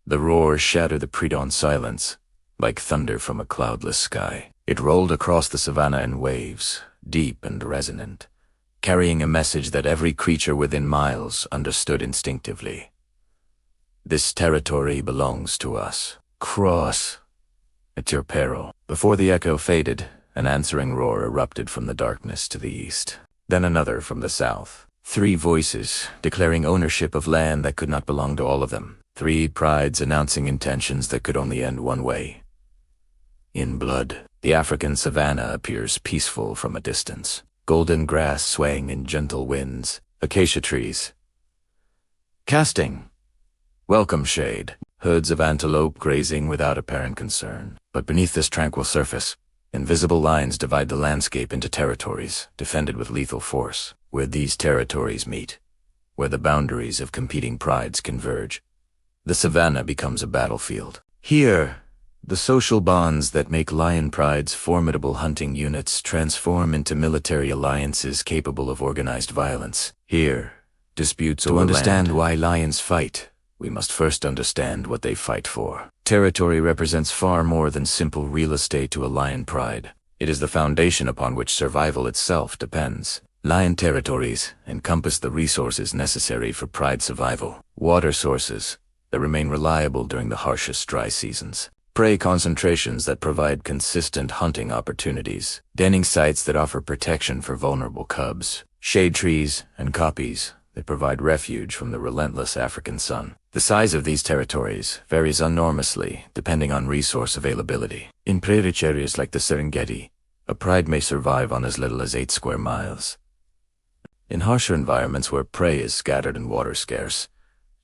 The roar shattered the pre-dawn silence, like thunder from a cloudless sky. It rolled across the savannah in waves, deep and resonant, carrying a message that every creature within miles understood instinctively. This territory belongs to us. Cross at your peril. Before the echo faded, an answering roar erupted from the darkness to the east. Then another from the south. 3 voices declaring ownership of land that could not belong to all of them. 3 prides announcing intentions that could only end one way: in blood. The African savannah appears peaceful from a distance. Golden grass swaying in gentle winds. Acacia trees casting welcome shade. Herds of antelope grazing without apparent concern. But beneath this tranquil surface, invisible lines divide the landscape into territories, defended with lethal force. Where these territories meet, where the boundaries of competing prides converge, the savannah becomes a battlefield. Here, the social bonds that make lion prides formidable hunting units transform into military alliances capable of organized violence. Here, disputes over land. To understand why lions fight, we must first understand what they fight for. Territory represents far more than simple real estate to a lion pride. It is the foundation upon which survival itself depends. Lion territories encompass the resources necessary for pride survival. Water sources that remain reliable during the harshest dry seasons. Prey concentrations that provide consistent hunting opportunities. Denning sites that offer protection for vulnerable cubs. Shade trees and koppies that provide refuge from the relentless African sun. The size of these territories varies enormously depending on resource availability. In prairie areas like the Serengeti, a pride may survive on as little as 8 square miles. In harsher environments where prey is scattered and water scarce,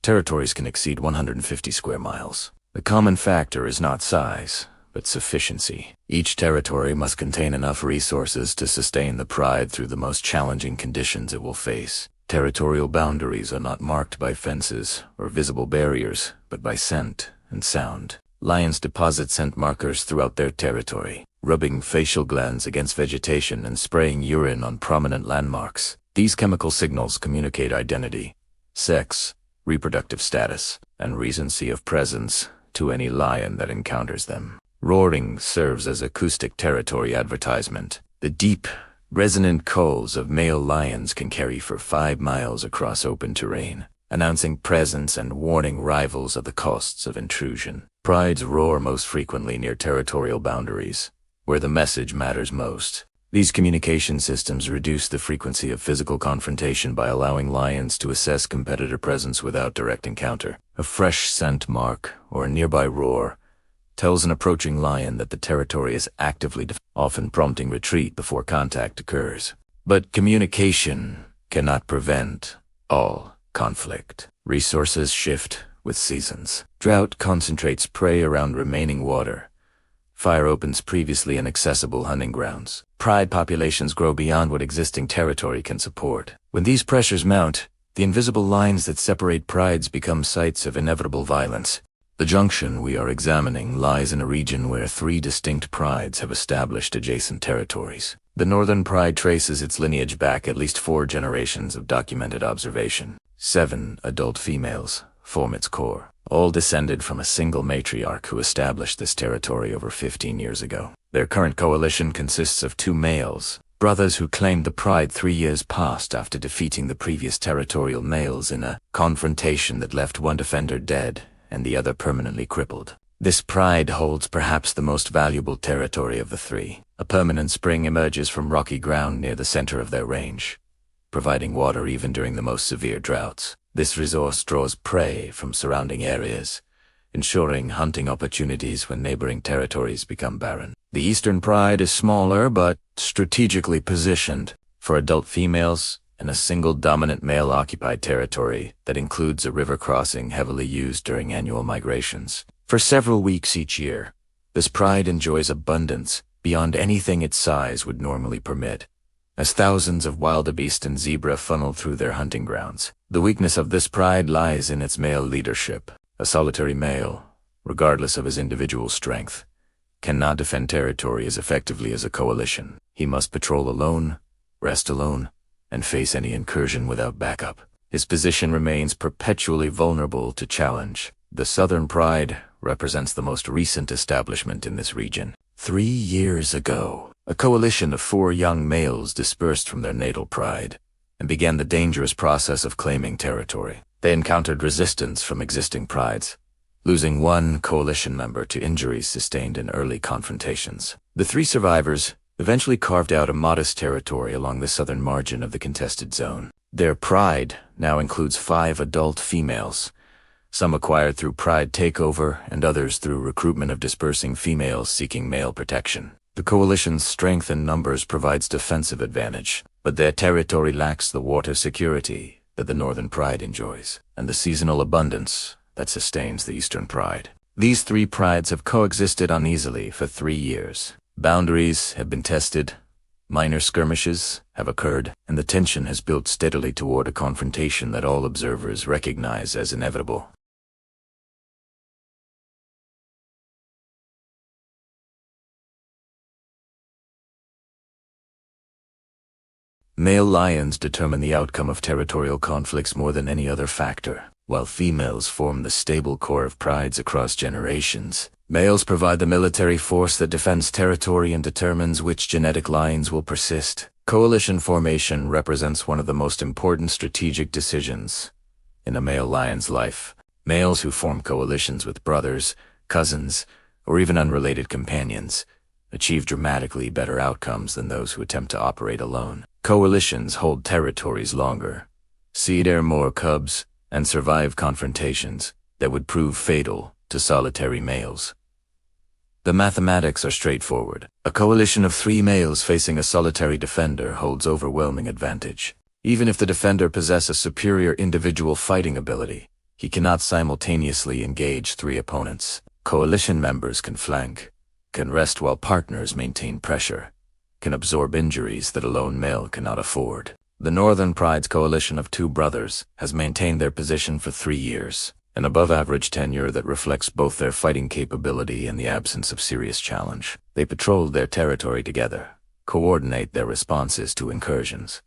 territories can exceed 150 square miles. The common factor is not size, but sufficiency. Each territory must contain enough resources to sustain the pride through the most challenging conditions it will face. Territorial boundaries are not marked by fences or visible barriers, but by scent and sound. Lions deposit scent markers throughout their territory, rubbing facial glands against vegetation and spraying urine on prominent landmarks. These chemical signals communicate identity, sex, reproductive status, and recency of presence to any lion that encounters them. Roaring serves as acoustic territory advertisement. The deep, resonant calls of male lions can carry for 5 miles across open terrain, announcing presence and warning rivals of the costs of intrusion. Prides roar most frequently near territorial boundaries, where the message matters most. These communication systems reduce the frequency of physical confrontation by allowing lions to assess competitor presence without direct encounter. A fresh scent mark, or a nearby roar, tells an approaching lion that the territory is actively often prompting retreat before contact occurs. But communication cannot prevent all conflict. Resources shift with seasons. Drought concentrates prey around remaining water. Fire opens previously inaccessible hunting grounds. Pride populations grow beyond what existing territory can support. When these pressures mount, the invisible lines that separate prides become sites of inevitable violence. The junction we are examining lies in a region where 3 distinct prides have established adjacent territories. The northern pride traces its lineage back at least 4 generations of documented observation. 7 adult females form its core, all descended from a single matriarch who established this territory over 15 years ago. Their current coalition consists of 2 males, brothers who claimed the pride 3 years past after defeating the previous territorial males in a confrontation that left one defender dead and the other permanently crippled. This pride holds perhaps the most valuable territory of the 3. A permanent spring emerges from rocky ground near the center of their range, providing water even during the most severe droughts. This resource draws prey from surrounding areas, ensuring hunting opportunities when neighboring territories become barren. The eastern pride is smaller but strategically positioned for adult females and a single dominant male-occupied territory that includes a river crossing heavily used during annual migrations. For several weeks each year, this pride enjoys abundance beyond anything its size would normally permit, as thousands of wildebeest and zebra funnel through their hunting grounds. The weakness of this pride lies in its male leadership. A solitary male, regardless of his individual strength, cannot defend territory as effectively as a coalition. He must patrol alone, rest alone, and face any incursion without backup. His position remains perpetually vulnerable to challenge. The Southern Pride represents the most recent establishment in this region. 3 years ago, a coalition of 4 young males dispersed from their natal pride and began the dangerous process of claiming territory. They encountered resistance from existing prides, losing 1 coalition member to injuries sustained in early confrontations. The 3 survivors eventually carved out a modest territory along the southern margin of the contested zone. Their pride now includes 5 adult females, some acquired through pride takeover and others through recruitment of dispersing females seeking male protection. The coalition's strength in numbers provides defensive advantage, but their territory lacks the water security that the Northern Pride enjoys, and the seasonal abundance that sustains the Eastern Pride. These 3 prides have coexisted uneasily for 3 years. Boundaries have been tested, minor skirmishes have occurred, and the tension has built steadily toward a confrontation that all observers recognize as inevitable. Male lions determine the outcome of territorial conflicts more than any other factor, while females form the stable core of prides across generations. Males provide the military force that defends territory and determines which genetic lines will persist. Coalition formation represents one of the most important strategic decisions in a male lion's life. Males who form coalitions with brothers, cousins, or even unrelated companions achieve dramatically better outcomes than those who attempt to operate alone. Coalitions hold territories longer, seed more cubs, and survive confrontations that would prove fatal to solitary males. The mathematics are straightforward. A coalition of 3 males facing a solitary defender holds overwhelming advantage. Even if the defender possesses superior individual fighting ability, he cannot simultaneously engage 3 opponents. Coalition members can flank, can rest while partners maintain pressure, can absorb injuries that a lone male cannot afford. The Northern Pride's coalition of 2 brothers has maintained their position for 3 years, an above-average tenure that reflects both their fighting capability and the absence of serious challenge. They patrol their territory together, coordinate their responses to incursions,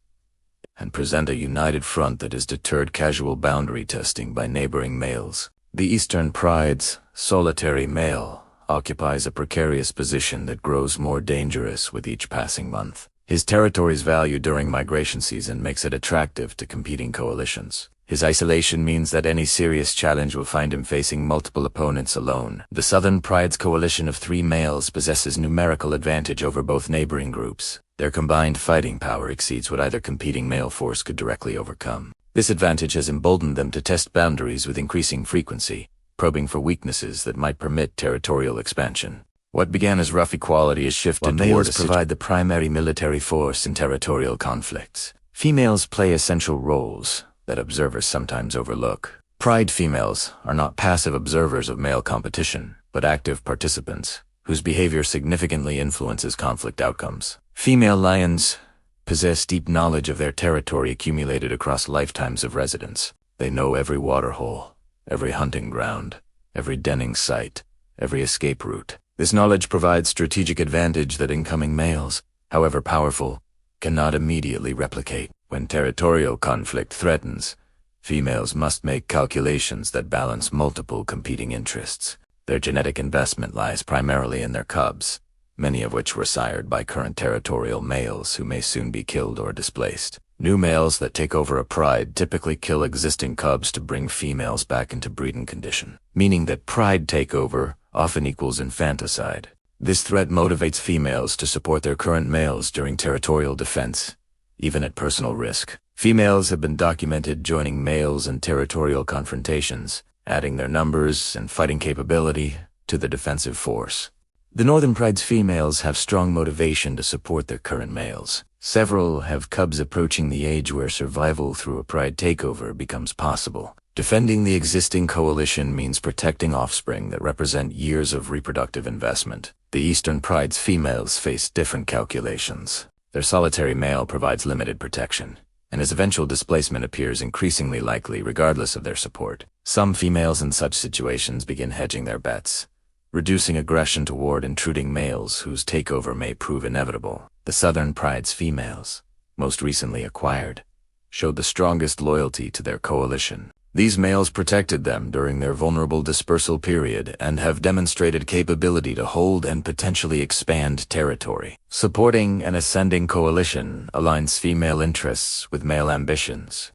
and present a united front that has deterred casual boundary testing by neighboring males. The Eastern Pride's solitary male occupies a precarious position that grows more dangerous with each passing month. His territory's value during migration season makes it attractive to competing coalitions. His isolation means that any serious challenge will find him facing multiple opponents alone. The Southern Pride's coalition of 3 males possesses numerical advantage over both neighboring groups. Their combined fighting power exceeds what either competing male force could directly overcome. This advantage has emboldened them to test boundaries with increasing frequency, probing for weaknesses that might permit territorial expansion. What began as rough equality has shifted toward males provide the primary military force in territorial conflicts. Females play essential roles that observers sometimes overlook. Pride females are not passive observers of male competition, but active participants whose behavior significantly influences conflict outcomes. Female lions possess deep knowledge of their territory accumulated across lifetimes of residence. They know every waterhole, every hunting ground, every denning site, every escape route. This knowledge provides strategic advantage that incoming males, however powerful, cannot immediately replicate. When territorial conflict threatens, females must make calculations that balance multiple competing interests. Their genetic investment lies primarily in their cubs, many of which were sired by current territorial males who may soon be killed or displaced. New males that take over a pride typically kill existing cubs to bring females back into breeding condition, meaning that pride takeover often equals infanticide. This threat motivates females to support their current males during territorial defense, even at personal risk. Females have been documented joining males in territorial confrontations, adding their numbers and fighting capability to the defensive force. The Northern Pride's females have strong motivation to support their current males. Several have cubs approaching the age where survival through a pride takeover becomes possible. Defending the existing coalition means protecting offspring that represent years of reproductive investment. The Eastern Pride's females face different calculations. Their solitary male provides limited protection, and his eventual displacement appears increasingly likely regardless of their support. Some females in such situations begin hedging their bets, reducing aggression toward intruding males whose takeover may prove inevitable. The Southern Pride's females, most recently acquired, showed the strongest loyalty to their coalition. These males protected them during their vulnerable dispersal period and have demonstrated capability to hold and potentially expand territory. Supporting an ascending coalition aligns female interests with male ambitions.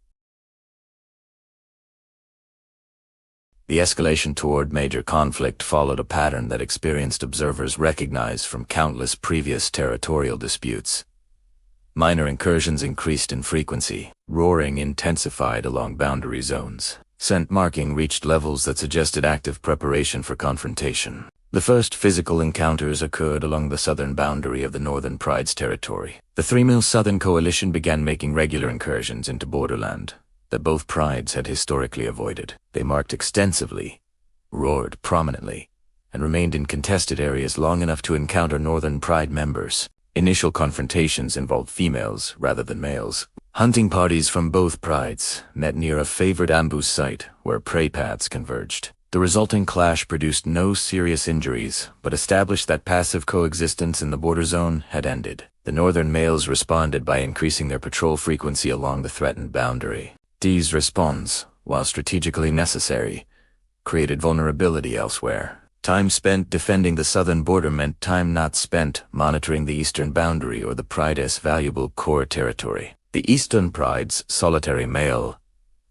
The escalation toward major conflict followed a pattern that experienced observers recognize from countless previous territorial disputes. Minor incursions increased in frequency, roaring intensified along boundary zones. Scent marking reached levels that suggested active preparation for confrontation. The first physical encounters occurred along the southern boundary of the Northern Pride's territory. The three-male Southern Coalition began making regular incursions into borderland that both prides had historically avoided. They marked extensively, roared prominently, and remained in contested areas long enough to encounter Northern Pride members. Initial confrontations involved females rather than males. Hunting parties from both prides met near a favored ambush site where prey paths converged. The resulting clash produced no serious injuries, but established that passive coexistence in the border zone had ended. The northern males responded by increasing their patrol frequency along the threatened boundary. These responses, while strategically necessary, created vulnerability elsewhere. Time spent defending the southern border meant time not spent monitoring the eastern boundary or the pride's valuable core territory. The eastern pride's solitary male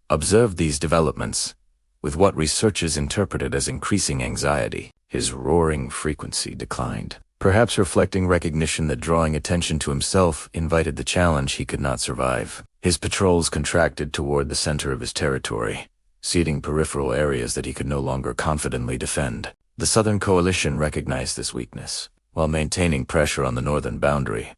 observed these developments with what researchers interpreted as increasing anxiety. His roaring frequency declined, perhaps reflecting recognition that drawing attention to himself invited the challenge he could not survive. His patrols contracted toward the center of his territory, ceding peripheral areas that he could no longer confidently defend. The Southern Coalition recognized this weakness. While maintaining pressure on the northern boundary,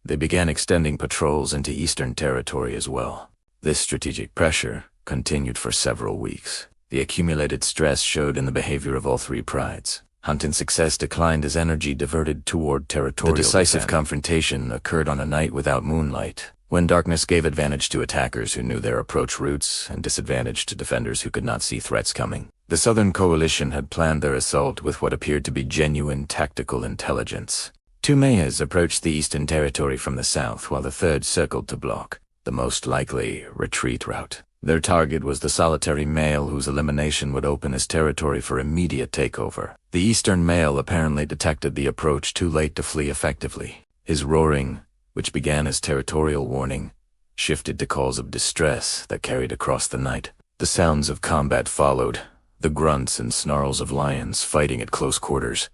they began extending patrols into eastern territory as well. This strategic pressure continued for several weeks. The accumulated stress showed in the behavior of all three prides. Hunting success declined as energy diverted toward territorial defense. The decisive confrontation occurred on a night without moonlight, when darkness gave advantage to attackers who knew their approach routes and disadvantage to defenders who could not see threats coming. The Southern Coalition had planned their assault with what appeared to be genuine tactical intelligence. Two mayors approached the eastern territory from the south, while the third circled to block the most likely retreat route. Their target was the solitary male whose elimination would open his territory for immediate takeover. The eastern male apparently detected the approach too late to flee effectively. His roaring, which began as territorial warning, shifted to calls of distress that carried across the night. The sounds of combat followed, the grunts and snarls of lions fighting at close quarters.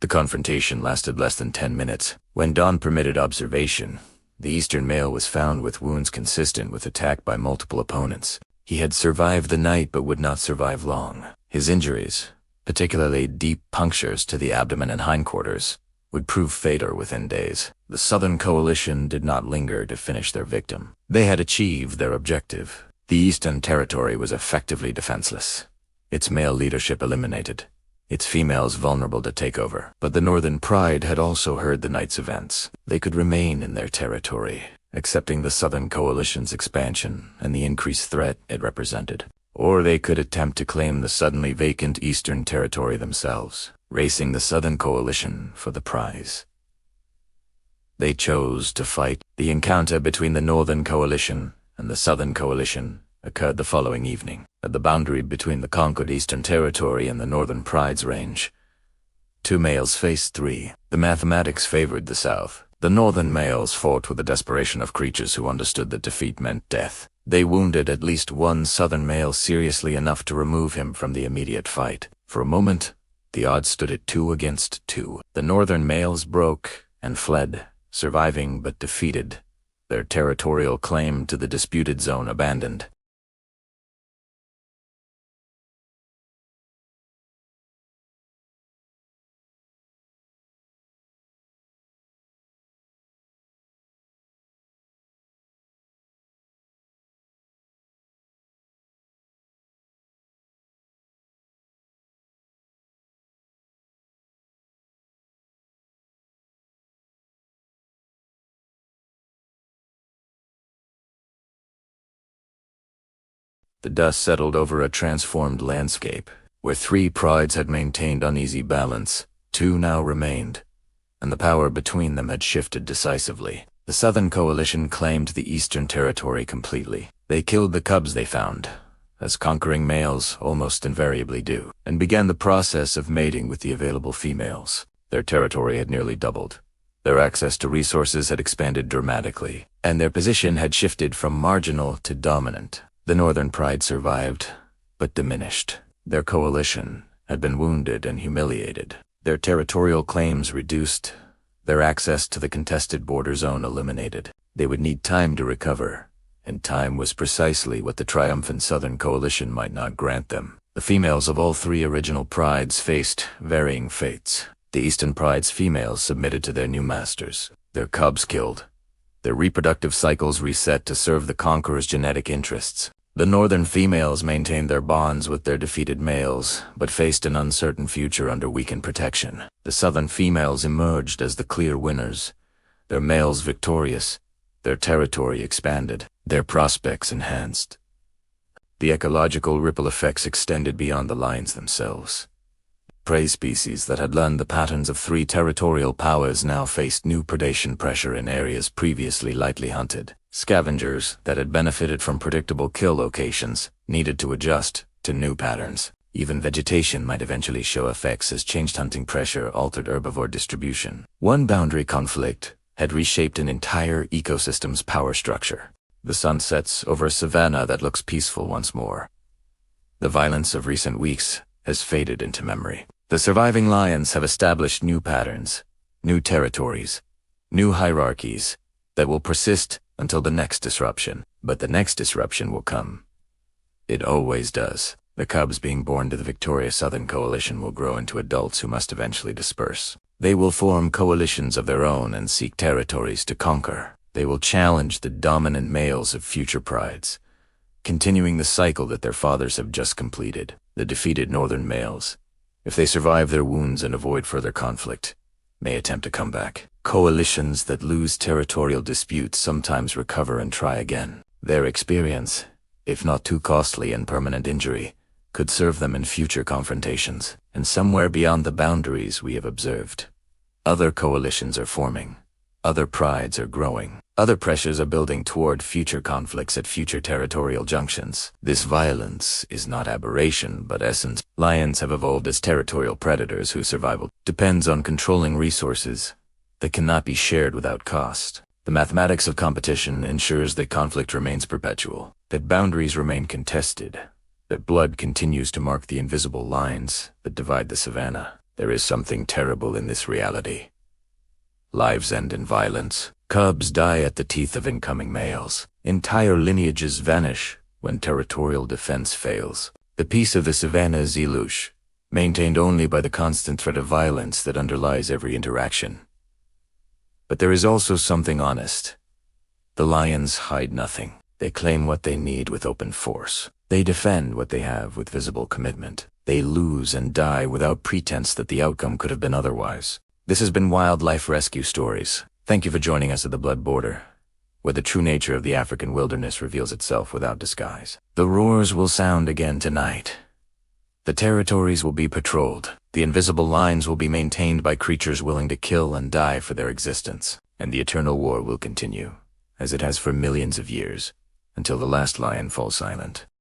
The confrontation lasted less than 10 minutes. When dawn permitted observation, the eastern male was found with wounds consistent with attack by multiple opponents. He had survived the night but would not survive long. His injuries, particularly deep punctures to the abdomen and hindquarters, would prove fatal within days. The Southern Coalition did not linger to finish their victim. They had achieved their objective. The Eastern Territory was effectively defenseless, its male leadership eliminated, its females vulnerable to takeover. But the Northern Pride had also heard the night's events. They could remain in their territory, accepting the Southern Coalition's expansion and the increased threat it represented. Or they could attempt to claim the suddenly vacant Eastern Territory themselves, racing the Southern Coalition for the prize. They chose to fight. The encounter between the Northern Coalition and the Southern Coalition occurred the following evening, at the boundary between the conquered Eastern Territory and the Northern Pride's range. Two males faced three. The mathematics favored the South. The Northern males fought with the desperation of creatures who understood that defeat meant death. They wounded at least one Southern male seriously enough to remove him from the immediate fight. For a moment, the odds stood at 2 against 2. The Northern males broke and fled, surviving but defeated, their territorial claim to the disputed zone abandoned. The dust settled over a transformed landscape. Where three prides had maintained uneasy balance, two now remained, and the power between them had shifted decisively. The Southern Coalition claimed the Eastern Territory completely. They killed the cubs they found, as conquering males almost invariably do, and began the process of mating with the available females. Their territory had nearly doubled. Their access to resources had expanded dramatically, and their position had shifted from marginal to dominant. The northern pride survived, but diminished. Their coalition had been wounded and humiliated. Their territorial claims reduced, their access to the contested border zone eliminated. They would need time to recover, and time was precisely what the triumphant Southern coalition might not grant them. The females of all three original prides faced varying fates. The Eastern pride's females submitted to their new masters, their cubs killed, their reproductive cycles reset to serve the conqueror's genetic interests. The northern females maintained their bonds with their defeated males, but faced an uncertain future under weakened protection. The southern females emerged as the clear winners, their males victorious, their territory expanded, their prospects enhanced. The ecological ripple effects extended beyond the lions themselves. Prey species that had learned the patterns of three territorial powers now faced new predation pressure in areas previously lightly hunted. Scavengers that had benefited from predictable kill locations needed to adjust to new patterns. Even vegetation might eventually show effects as changed hunting pressure altered herbivore distribution. One boundary conflict had reshaped an entire ecosystem's power structure. The sun sets over a savanna that looks peaceful once more. The violence of recent weeks has faded into memory. The surviving lions have established new patterns, new territories, new hierarchies that will persist until the next disruption. But the next disruption will come. It always does. The cubs being born to the victorious Southern coalition will grow into adults who must eventually disperse. They will form coalitions of their own and seek territories to conquer. They will challenge the dominant males of future prides, continuing the cycle that their fathers have just completed. The defeated northern males, if they survive their wounds and avoid further conflict, may attempt to come back. Coalitions that lose territorial disputes sometimes recover and try again. Their experience, if not too costly and permanent injury, could serve them in future confrontations. And somewhere beyond the boundaries we have observed, other coalitions are forming. Other prides are growing. Other pressures are building toward future conflicts at future territorial junctions. This violence is not aberration, but essence. Lions have evolved as territorial predators whose survival depends on controlling resources that cannot be shared without cost. The mathematics of competition ensures that conflict remains perpetual, that boundaries remain contested, that blood continues to mark the invisible lines that divide the savanna. There is something terrible in this reality. Lives end in violence. Cubs die at the teeth of incoming males. Entire lineages vanish when territorial defense fails. The peace of the savanna is elusive, maintained only by the constant threat of violence that underlies every interaction. But there is also something honest. The lions hide nothing. They claim what they need with open force. They defend what they have with visible commitment. They lose and die without pretense that the outcome could have been otherwise. This has been Wildlife Rescue Stories. Thank you for joining us at the Blood Border, where the true nature of the African wilderness reveals itself without disguise. The roars will sound again tonight. The territories will be patrolled. The invisible lines will be maintained by creatures willing to kill and die for their existence. And the eternal war will continue, as it has for millions of years, until the last lion falls silent.